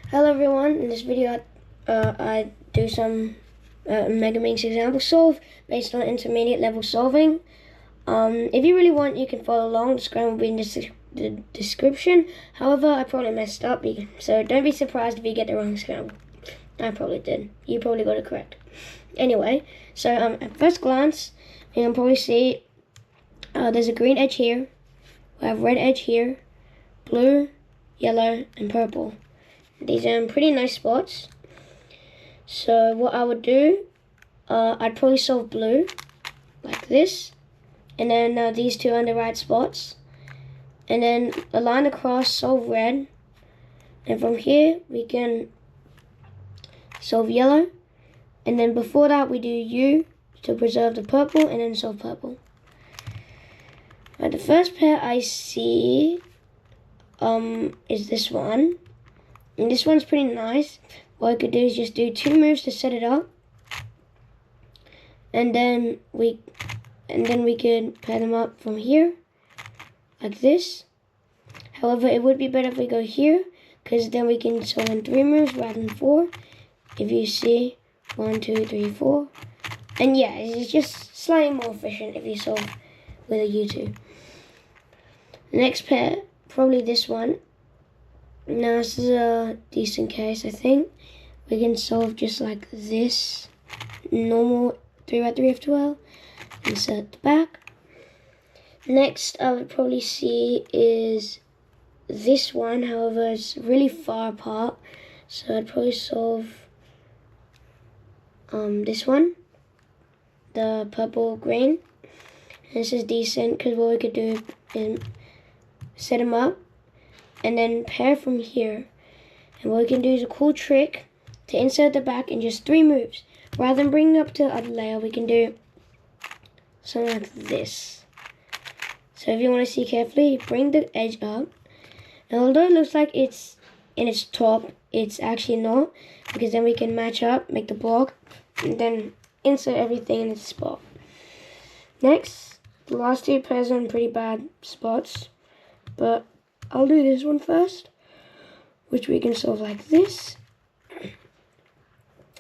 Hello everyone, in this video I do some Megaminx example solve based on intermediate level solving. If you really want, you can follow along. The screen will be in the description. However, I probably messed up, so don't be surprised if you get the wrong scramble. I probably did. You probably got it correct. Anyway, so at first glance, you can probably see there's a green edge here. We have red edge here, blue, yellow, and purple. These are pretty nice spots. So what I would do, I'd probably solve blue, like this. And then these two are in the right spots. And then a line across, solve red. And from here, we can solve yellow. And then before that, we do U to preserve the purple, and then solve purple. Right, the first pair I see is this one. And this one's pretty nice. What I could do is just do 2 moves to set it up. And then we could pair them up from here, like this. However, it would be better if we go here, because then we can solve in 3 moves rather than 4. If you see, 1, 2, 3, 4. And yeah, it's just slightly more efficient if you solve with a U2. The next pair, probably this one. Now this is a decent case, I think. We can solve just like this. Normal 3x3 F12. Insert the back. Next I would probably see is this one. However, it's really far apart. So I'd probably solve this one. The purple green. And this is decent because what we could do is set them up and then pair from here. And what we can do is a cool trick to insert the back in just 3 moves. Rather than bringing up to the other layer, we can do something like this. So if you want to see carefully, bring the edge up. And although it looks like it's in its top, it's actually not. Because then we can match up, make the block, and then insert everything in its spot. Next, the last 2 pairs are in pretty bad spots. But I'll do this one first, which we can solve like this.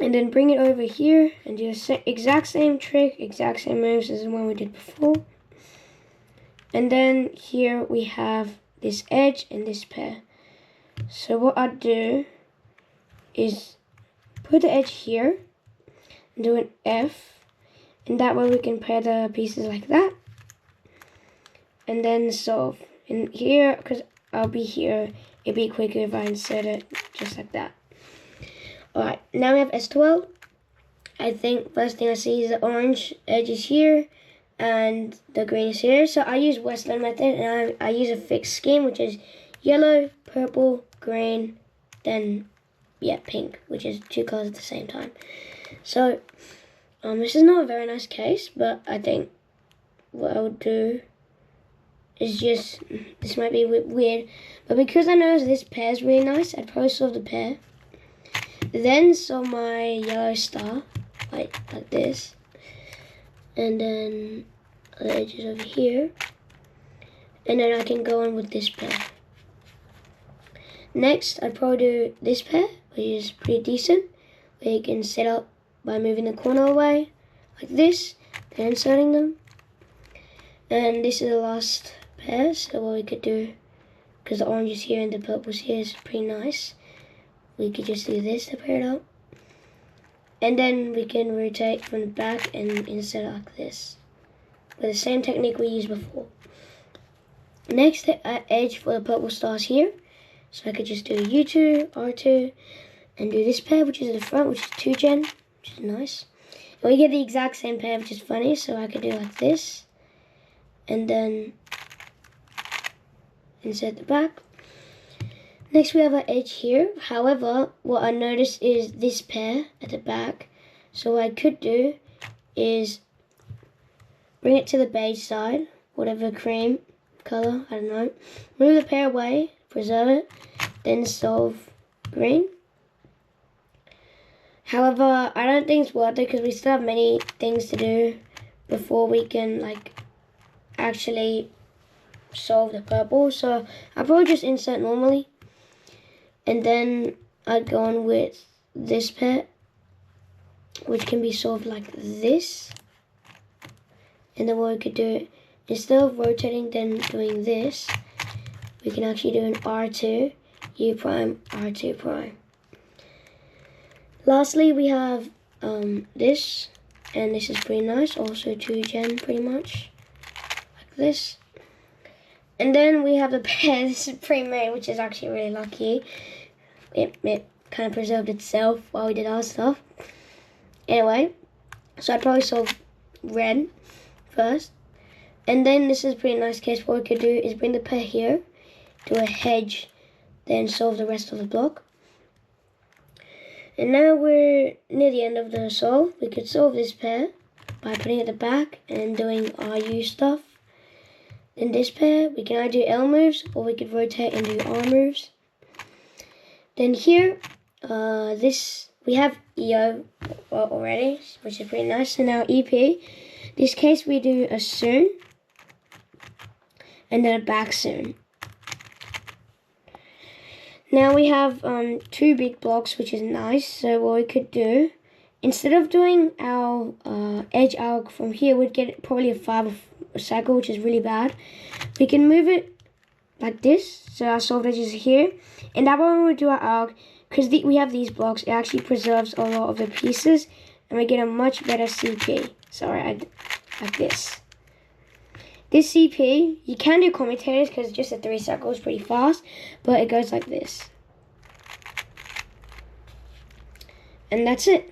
And then bring it over here and do the exact same trick, exact same moves as the one we did before. And then here we have this edge and this pair. So what I'd do is put the edge here and do an F. And that way we can pair the pieces like that. And then solve. And here, because I'll be here, it'd be quicker if I insert it just like that. Alright, now we have S12. I think first thing I see is the orange edges here and the green is here. So I use Westland method, and I use a fixed scheme, which is yellow, purple, green, then pink, which is 2 colors at the same time. So this is not a very nice case, but I think what I would do is just, this might be weird, but because I noticed this pair is really nice, I'd probably solve the pair. Then solve my yellow star, like this. And then the edges over here. And then I can go on with this pair. Next, I'd probably do this pair, which is pretty decent. Where you can set up by moving the corner away, like this, then inserting them. And this is the last pair, so what we could do, because the orange is here and the purple is here, is pretty nice. We could just do this to pair it up. And then we can rotate from the back and insert it like this. With the same technique we used before. Next edge for the purple stars here. So I could just do a U2, R2, and do this pair, which is at the front, which is 2gen, which is nice. And we get the exact same pair, which is funny, so I could do like this. And then insert the back. Next we have an edge here. However, what I noticed is this pair at the back. So what I could do is bring it to the beige side, whatever cream color, I don't know. Move the pair away, preserve it, then solve green. However, I don't think it's worth it because we still have many things to do before we can actually solve the purple. So I'll probably just insert normally. And then I'd go on with this pair, which can be solved like this. And then what we could do, instead of rotating then doing this, we can actually do an R2, U prime, R2 prime. Lastly, we have this, and this is pretty nice, also 2 gen pretty much, like this. And then we have the pair, this is pre-made, which is actually really lucky. It kind of preserved itself while we did our stuff. Anyway, so I'd probably solve red first. And then this is a pretty nice case. What we could do is bring the pair here, do a hedge, then solve the rest of the block. And now we're near the end of the solve. We could solve this pair by putting it at the back and doing our U stuff. Then this pair, we can either do L moves or we could rotate and do R moves. Then here, we have EO already, which is pretty nice. So now EP, this case we do a soon and then a back soon. Now we have 2 big blocks, which is nice. So what we could do, instead of doing our edge arc from here, we'd get probably a 5 cycle, which is really bad. We can move it like this, so our solved edge is here. And that way when we do our arc, because we have these blocks, it actually preserves a lot of the pieces, and we get a much better CP. Sorry, like this. This CP, you can do commutators because just a 3 cycle is pretty fast, but it goes like this. And that's it.